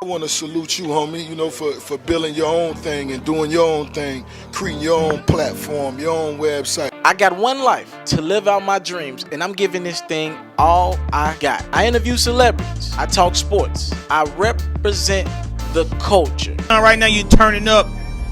I want to salute you, homie, for building your own thing and doing your own thing, creating your own platform, your own website. I got one life to live out my dreams, and I'm giving this thing all I got. I interview celebrities. I talk sports. I represent the culture. Right now, you're turning up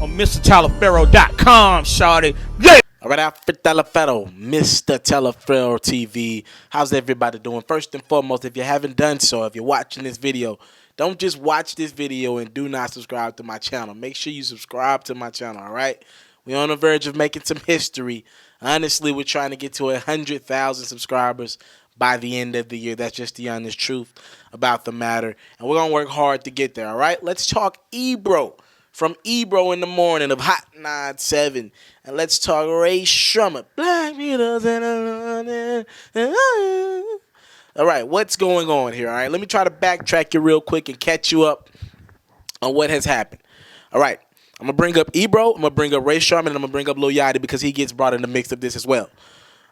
on MrTaliaferro.com, shawty. Yeah! All right, Alfred Talaferro, Mr. Talaferro TV. How's everybody doing? First and foremost, if you haven't done so, if you're watching this video, don't just watch this video and do not subscribe to my channel. Make sure you subscribe to my channel, all right? We're on the verge of making some history. Honestly, we're trying to get to 100,000 subscribers by the end of the year. That's just the honest truth about the matter. And we're going to work hard to get there, all right? Let's talk Ebro. From Ebro in the morning of Hot 97. And let's talk Rae Sremmurd. Black Beatles in the morning. All right, what's going on here? All right, let me try to backtrack you real quick and catch you up on what has happened. All right, I'm going to bring up Ebro, I'm going to bring up Rae Sremmurd, and I'm going to bring up Lil Yachty because he gets brought in the mix of this as well.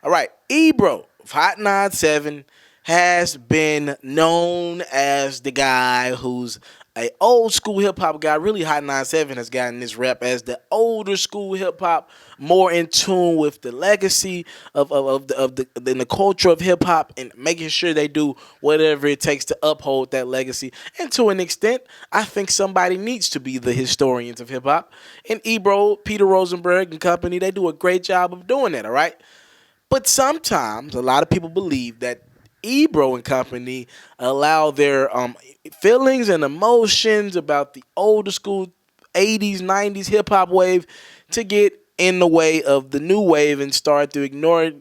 All right, Ebro of Hot 97 has been known as the guy who's a old school hip hop guy. Really, Hot 97 has gotten this rep as the older school hip hop, more in tune with the legacy of the culture of hip hop and making sure they do whatever it takes to uphold that legacy. And to an extent, I think somebody needs to be the historians of hip hop. And Ebro, Peter Rosenberg and company, they do a great job of doing that. All right, but sometimes a lot of people believe that Ebro and company allow their feelings and emotions about the older school 80s, 90s hip-hop wave to get in the way of the new wave and start to ignore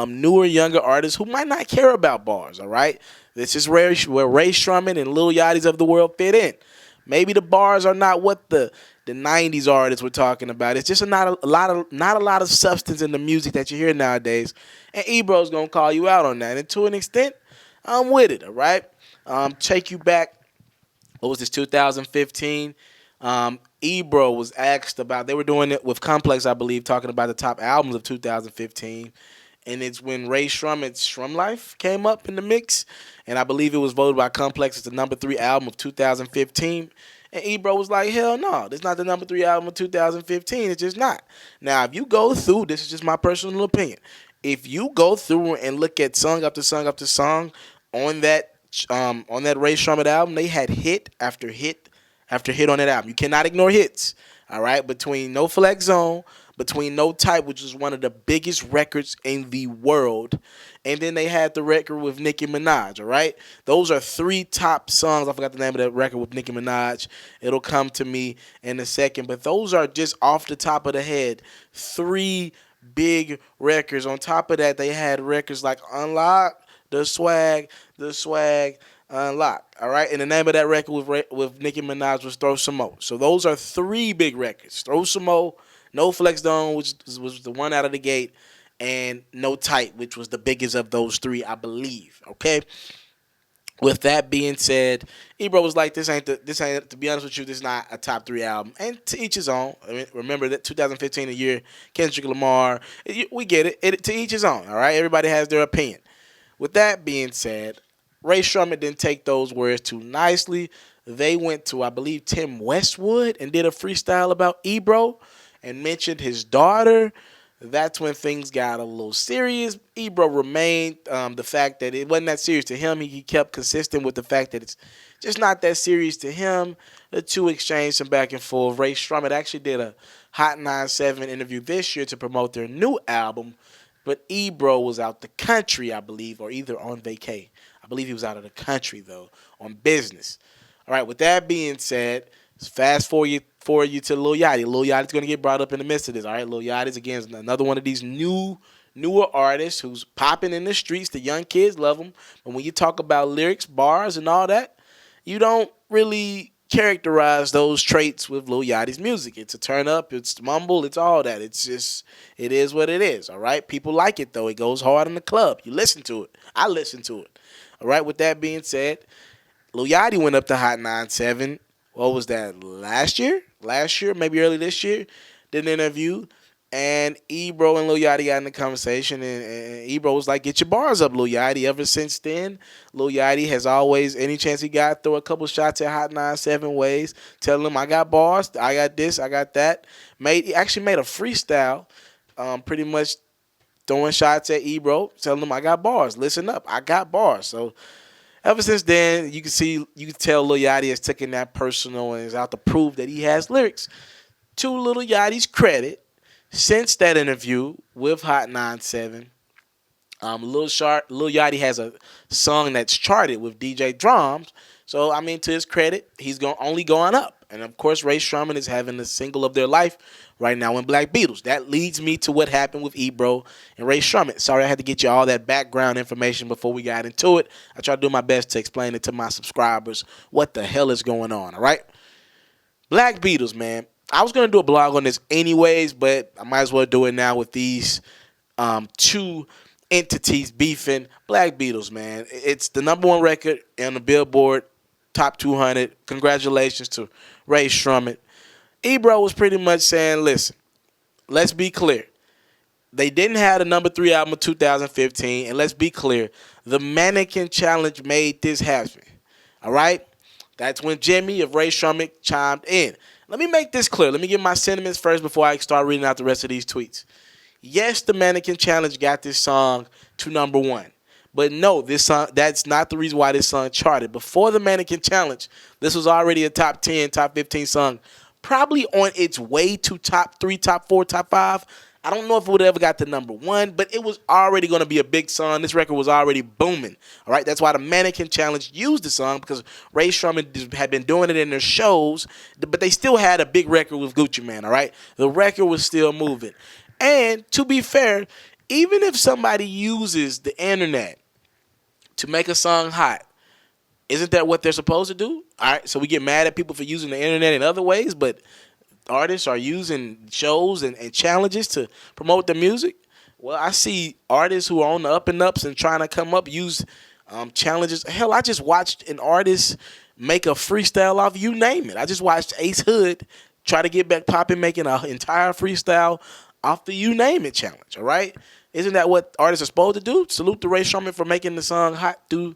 newer, younger artists who might not care about bars, all right? This is where Rae Sremmurd and Lil Yachty's of the world fit in. Maybe the bars are not what the 90s artists were talking about. It's just not a lot of substance in the music that you hear nowadays. And Ebro's gonna call you out on that. And to an extent, I'm with it, all right? Take you back, what was this, 2015? Ebro was asked about, they were doing it with Complex, I believe, talking about the top albums of 2015. And it's when Rae Sremmurd's Shrum Life came up in the mix. And I believe it was voted by Complex as the number 3 album of 2015. And Ebro was like, hell no, this is not the number 3 album of 2015. It's just not. Now, if you go through, this is just my personal opinion. If you go through and look at song after song after song on that Rae Sremmurd album, they had hit after hit after hit on that album. You cannot ignore hits, all right? Between No Flex Zone, between No Type, which was one of the biggest records in the world, and then they had the record with Nicki Minaj, all right? Those are 3 top songs. I forgot the name of that record with Nicki Minaj. It'll come to me in a second, but those are just off the top of the head 3 big records. On top of that, they had records like Unlock, The Swag, Unlock. All right, and the name of that record with Nicki Minaj was Throw Some More. So those are 3 big records: Throw Some More, No Flex Zone, which was the one out of the gate, and No Tight, which was the biggest of those 3, I believe. Okay. With that being said, Ebro was like, this ain't, to be honest with you, this is not a top 3 album. And to each his own. I mean, remember that 2015, a year, Kendrick Lamar, we get it. To each his own, all right? Everybody has their opinion. With that being said, Rae Sremmurd didn't take those words too nicely. They went to, I believe, Tim Westwood and did a freestyle about Ebro and mentioned his daughter. That's when things got a little serious. Ebro remained the fact that it wasn't that serious to him. He kept consistent with the fact that it's just not that serious to him. The 2 exchanged some back and forth. Rae Sremmurd actually did a Hot 97 interview this year to promote their new album, but Ebro was out the country, I believe, or either on vacay. I believe he was out of the country, though, on business. All right, with that being said, fast forward you to Lil Yachty. Lil Yachty's going to get brought up in the midst of this. All right, Lil Yachty's, again, is another one of these newer artists who's popping in the streets. The young kids love him. But when you talk about lyrics, bars, and all that, you don't really characterize those traits with Lil Yachty's music. It's a turn up, it's mumble, it's all that. It's just, it is what it is, all right? People like it, though. It goes hard in the club. You listen to it. I listen to it. All right, with that being said, Lil Yachty went up to Hot 97. What was that, last year, maybe early this year, did an interview, And Ebro and Lil Yachty got in the conversation, and Ebro was like, "Get your bars up, Lil Yachty." Ever since then, Lil Yachty has always, any chance he got, throw a couple shots at Hot 97 Ways, telling him, "I got bars, I got this, I got that." He actually made a freestyle, pretty much throwing shots at Ebro, telling him, "I got bars. Listen up, I got bars." So ever since then, you can tell Lil Yachty has taken that personal and is out to prove that he has lyrics. To Lil Yachty's credit, since that interview with Hot 97, Lil Yachty has a song that's charted with DJ Drums. So, I mean, to his credit, he's only going up. And, of course, Rae Sremmurd is having the single of their life right now in Black Beatles. That leads me to what happened with Ebro and Rae Sremmurd. Sorry I had to get you all that background information before we got into it. I try to do my best to explain it to my subscribers what the hell is going on, all right? Black Beatles, man. I was going to do a blog on this anyways, but I might as well do it now with these two entities beefing. Black Beatles, man. It's the #1 record on the Billboard Top 200. Congratulations to Rae Sremmurd. Ebro was pretty much saying, listen, let's be clear. They didn't have the #3 album of 2015, and let's be clear, the Mannequin Challenge made this happen. All right? That's when Jimmy of Rae Sremmurd chimed in. Let me make this clear. Let me get my sentiments first before I start reading out the rest of these tweets. Yes, the Mannequin Challenge got this song to #1. But no, this song, that's not the reason why this song charted. Before the Mannequin Challenge, this was already a top 10, top 15 song. Probably on its way to top 3, top 4, top 5. I don't know if it would have ever got to #1, but it was already going to be a big song. This record was already booming. All right, that's why the Mannequin Challenge used the song, because Rae Sremmurd had been doing it in their shows, but they still had a big record with Gucci Mane. All right, the record was still moving. And to be fair, even if somebody uses the internet to make a song hot, isn't that what they're supposed to do? All right, so we get mad at people for using the internet in other ways, but artists are using shows and challenges to promote their music. Well, I see artists who are on the up and ups and trying to come up use challenges. Hell, I just watched an artist make a freestyle off You Name It. I just watched Ace Hood try to get back popping, making an entire freestyle off the You Name It challenge. All right, isn't that what artists are supposed to do? Salute to Rae Sremmurd for making the song hot through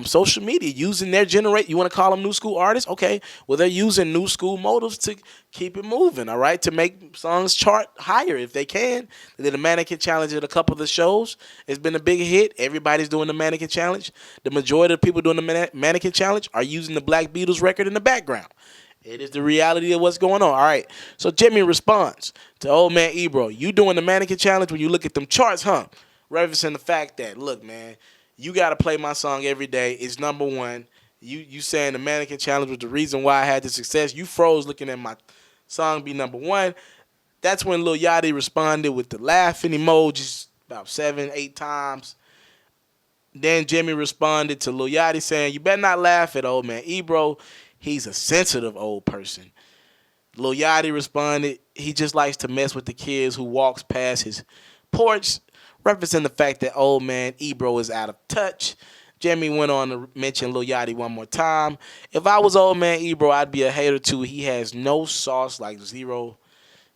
social media, using their you want to call them new school artists? Okay, well, they're using new school motives to keep it moving, all right, to make songs chart higher if they can. They did a Mannequin Challenge at a couple of the shows. It's been a big hit. Everybody's doing the Mannequin Challenge. The majority of the people doing the Mannequin Challenge are using the Black Beatles record in the background. It is the reality of what's going on. All right, so Jimmy responds to old man Ebro, you doing the Mannequin Challenge when you look at them charts, huh? Referencing the fact that, look, man, you got to play my song every day. It's #1. You saying the Mannequin Challenge was the reason why I had the success. You froze looking at my song be #1. That's when Lil Yachty responded with the laughing emojis about 7, 8 times. Then Jimmy responded to Lil Yachty saying, you better not laugh at old man Ebro. He's a sensitive old person. Lil Yachty responded, he just likes to mess with the kids who walks past his porch, referencing the fact that old man Ebro is out of touch. Jimmy went on to mention Lil Yachty one more time. If I was old man Ebro, I'd be a hater too. He has no sauce like zero.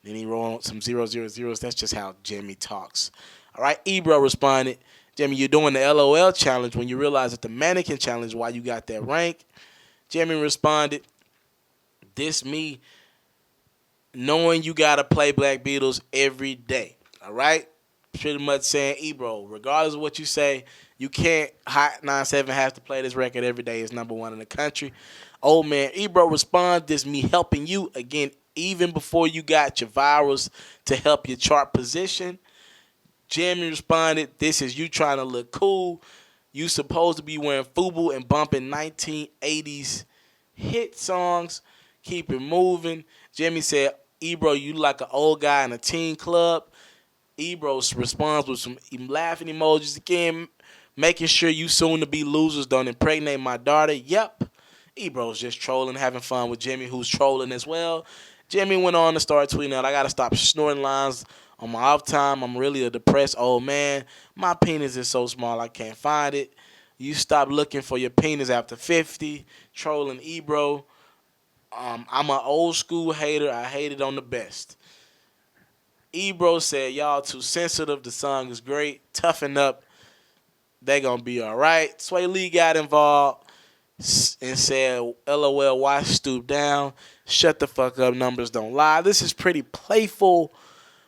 Then he wrote some 000. That's just how Jimmy talks. All right, Ebro responded, Jimmy, you're doing the LOL challenge when you realize that the Mannequin Challenge, why you got that rank. Jimmy responded, this me knowing you got to play Black Beatles every day. All right? Pretty much saying, Ebro, regardless of what you say, you can't, Hot 97 has to play this record every day. It's #1 in the country. Old man Ebro responds, this me helping you, again, even before you got your virals to help your chart position. Jimmy responded, this is you trying to look cool. You supposed to be wearing FUBU and bumping 1980s hit songs. Keep it moving. Jimmy said, Ebro, you like an old guy in a teen club. Ebro responds with some laughing emojis again, making sure you soon to be losers don't impregnate my daughter. Yep. Ebro's just trolling, having fun with Jimmy, who's trolling as well. Jimmy went on to start tweeting out, I got to stop snorting lines on my off time. I'm really a depressed old man. My penis is so small I can't find it. You stop looking for your penis after 50. Trolling Ebro. I'm an old school hater. I hate it on the best. Ebro said, y'all too sensitive. The song is great. Toughen up. They gonna be all right. Sway Lee got involved and said, LOL, why stoop down? Shut the fuck up. Numbers don't lie. This is pretty playful.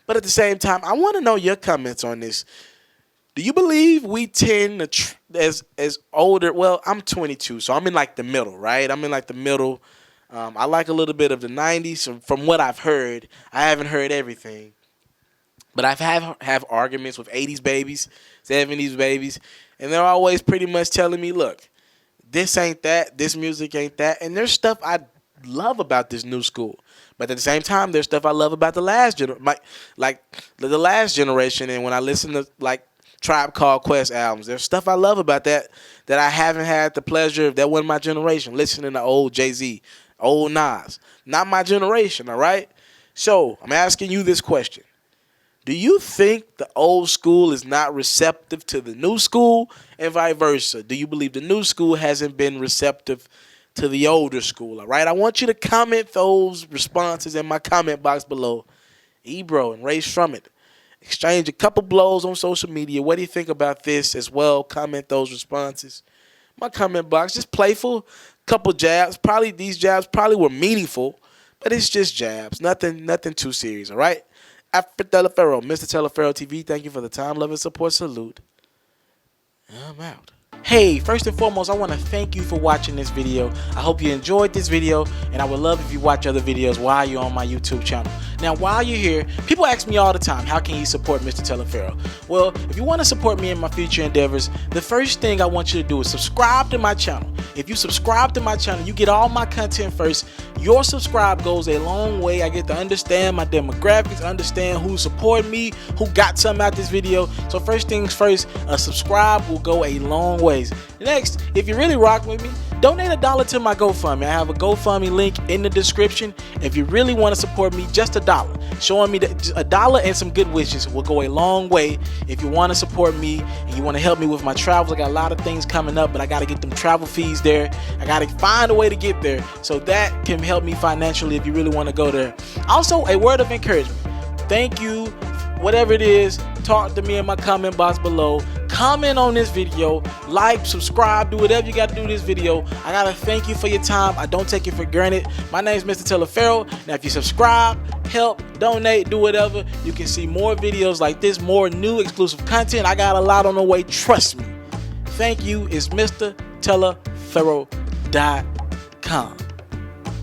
But at the same time, I want to know your comments on this. Do you believe we tend to, as older, well, I'm 22, so I'm in like the middle, right? I'm in like the middle. I like a little bit of the 90s. So from what I've heard, I haven't heard everything. But I've have arguments with 80s babies, 70s babies, and they're always pretty much telling me, look, this ain't that, this music ain't that. And there's stuff I love about this new school. But at the same time, there's stuff I love about the last the last generation. And when I listen to like Tribe Called Quest albums, there's stuff I love about that I haven't had the pleasure of. That wasn't my generation. Listening to old Jay-Z, old Nas, not my generation. All right. So I'm asking you this question. Do you think the old school is not receptive to the new school and vice versa? Do you believe the new school hasn't been receptive to the older school? All right. I want you to comment those responses in my comment box below. Ebro and Rae Sremmurd exchange a couple blows on social media. What do you think about this as well? Comment those responses. My comment box, just playful, couple jabs. Probably these jabs probably were meaningful, but it's just jabs. Nothing too serious, all right? After Telefero, Mr. Telefero TV, thank you for the time, love, and support. Salute. I'm out. Hey, first and foremost, I want to thank you for watching this video. I hope you enjoyed this video, and I would love if you watch other videos while you're on my YouTube channel. Now, while you're here, people ask me all the time, how can you support Mr. Telefero? Well, if you want to support me in my future endeavors, the first thing I want you to do is subscribe to my channel. If you subscribe to my channel, you get all my content first. Your subscribe goes a long way. I get to understand my demographics, understand who support me, who got something out this video. So first things first, a subscribe will go a long way. Next, if you really rock with me, donate $1 to my GoFundMe. I have a GoFundMe link in the description. If you really want to support me, just $1. Showing me $1 and some good wishes will go a long way. If you want to support me and you want to help me with my travels, I got a lot of things coming up, but I got to get them travel fees there. I got to find a way to get there. So that can help me financially if you really want to go there. Also, a word of encouragement. Thank you. Whatever it is, talk to me in my comment box below. Comment on this video, like, subscribe, do whatever you got to do this video. I got to thank you for your time. I don't take it for granted. My name is Mr. Telefero. Now, if you subscribe, help, donate, do whatever, you can see more videos like this, more new exclusive content. I got a lot on the way. Trust me. Thank you. It's Mr. Telefero.com.